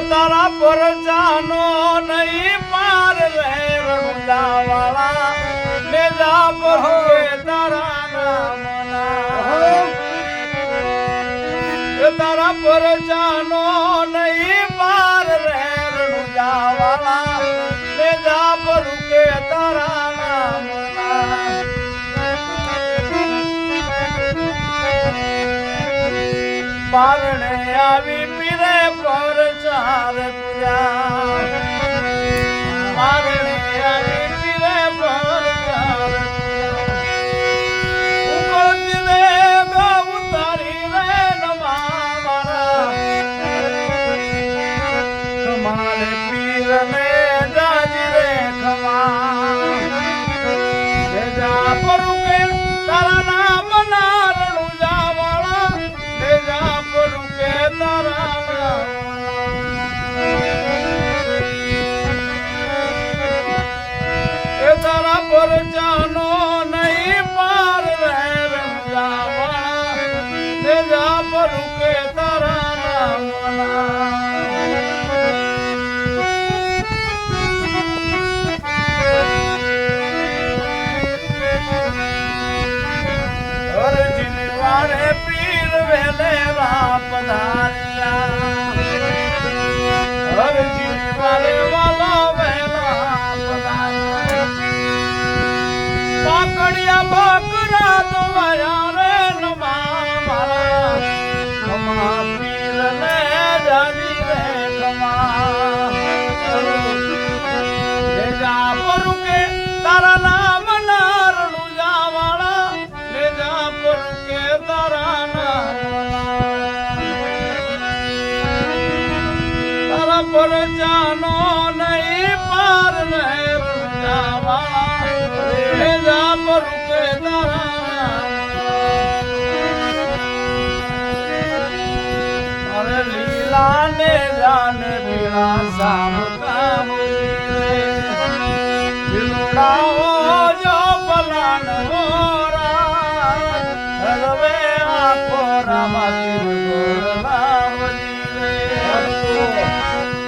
તારા પર જાનો નહીં પાર રે રણુજા વાળા ને જા પર તારા નામના તારા પર જાનો નહીં પાર રે રણુજા વાળા ને જા પર તારા નામના પારણે આવી પીરે પર ચાર પૂજા પારણે આવી પીરે પર ચાર ઉકળતી રે ગા ઉતારી રે નમા મારા કમાલે પીર ને જાજી રે ખમા જા પરું કે તારા નામ નારણું જાવાળા જા પરું કે તારા તારા પર જાનો નહીં પાર રે રંજાવા ને જા પર કે તારા નામના અરજીન વારે પીર વેલે રાપ ધાર્યા અરજીન વારે વાલા વેલા પાકડિયા બકરા તો વાયા રે નમા મારા ખમા પીર ને જાજી રે ખમા જે જા પરું કે તારા નામ નારણું જાવાળા ને જા પરું કે તારા નામ તારા પર જાનો નહીં પાર રે જાવાળા રૂપે અરે લીલા ને જાને પીળા સામ કામુડા જો પલાન હોરા હવે આખો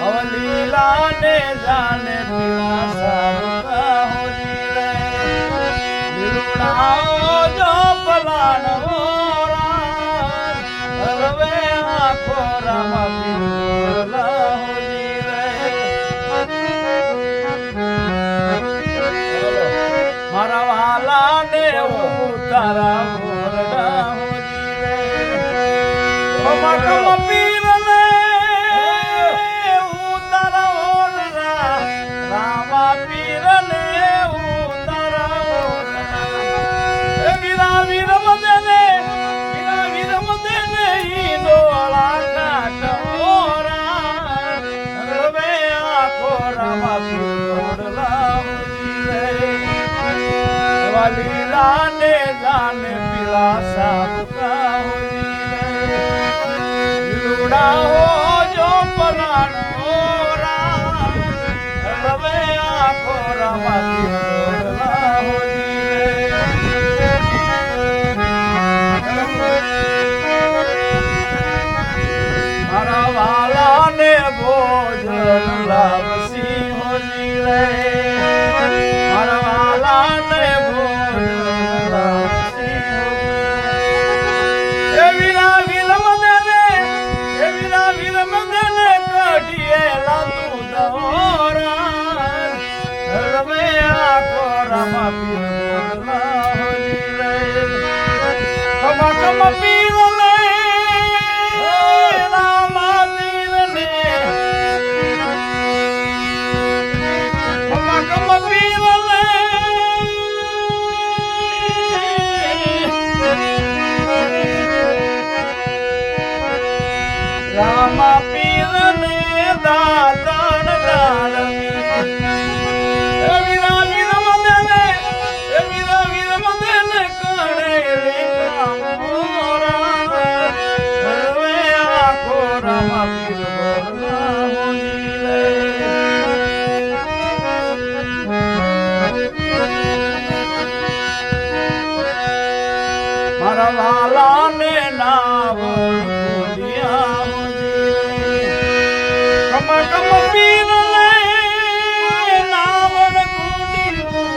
હવે લીલા ને જાને પીળા સામ જો પલાન હવે આખો મારા વાલા ને તારા પીર ને તારા રામા પીર ને વીર મદે ને ઈનો આલા કાટોરા હવે આખો રામા પીરલા વાલીલા ને જાને પીલા સાબકા લુડા હો જો પલાણ હોરા હવે આખો રામા પીરલા વાલા ને ભોજન લાવસી હોલી રે મારા વાલા ને ભોજન લાવસી એ વીરા વિલમ ને કઢીએ લાતું દોરા હવે આખો રામા પીર હોલી રે કમા કમા પીર રામા પીર ને દાતણ દાળમી વીરા વીર મદે ને કણે મોરા હવે આખો રામા પીર બોલા હોલી રે મારા વાલા ને નાવણ કુંડિયા કમ કમ પીર ને નાવણ કુંડિયું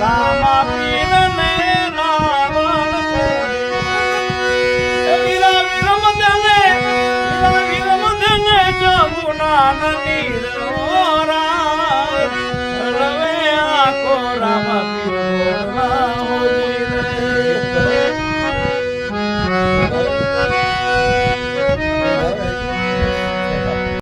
રામા પીર ને નાવણ કુંડિયું વીરા વીર મદને જમુના નીર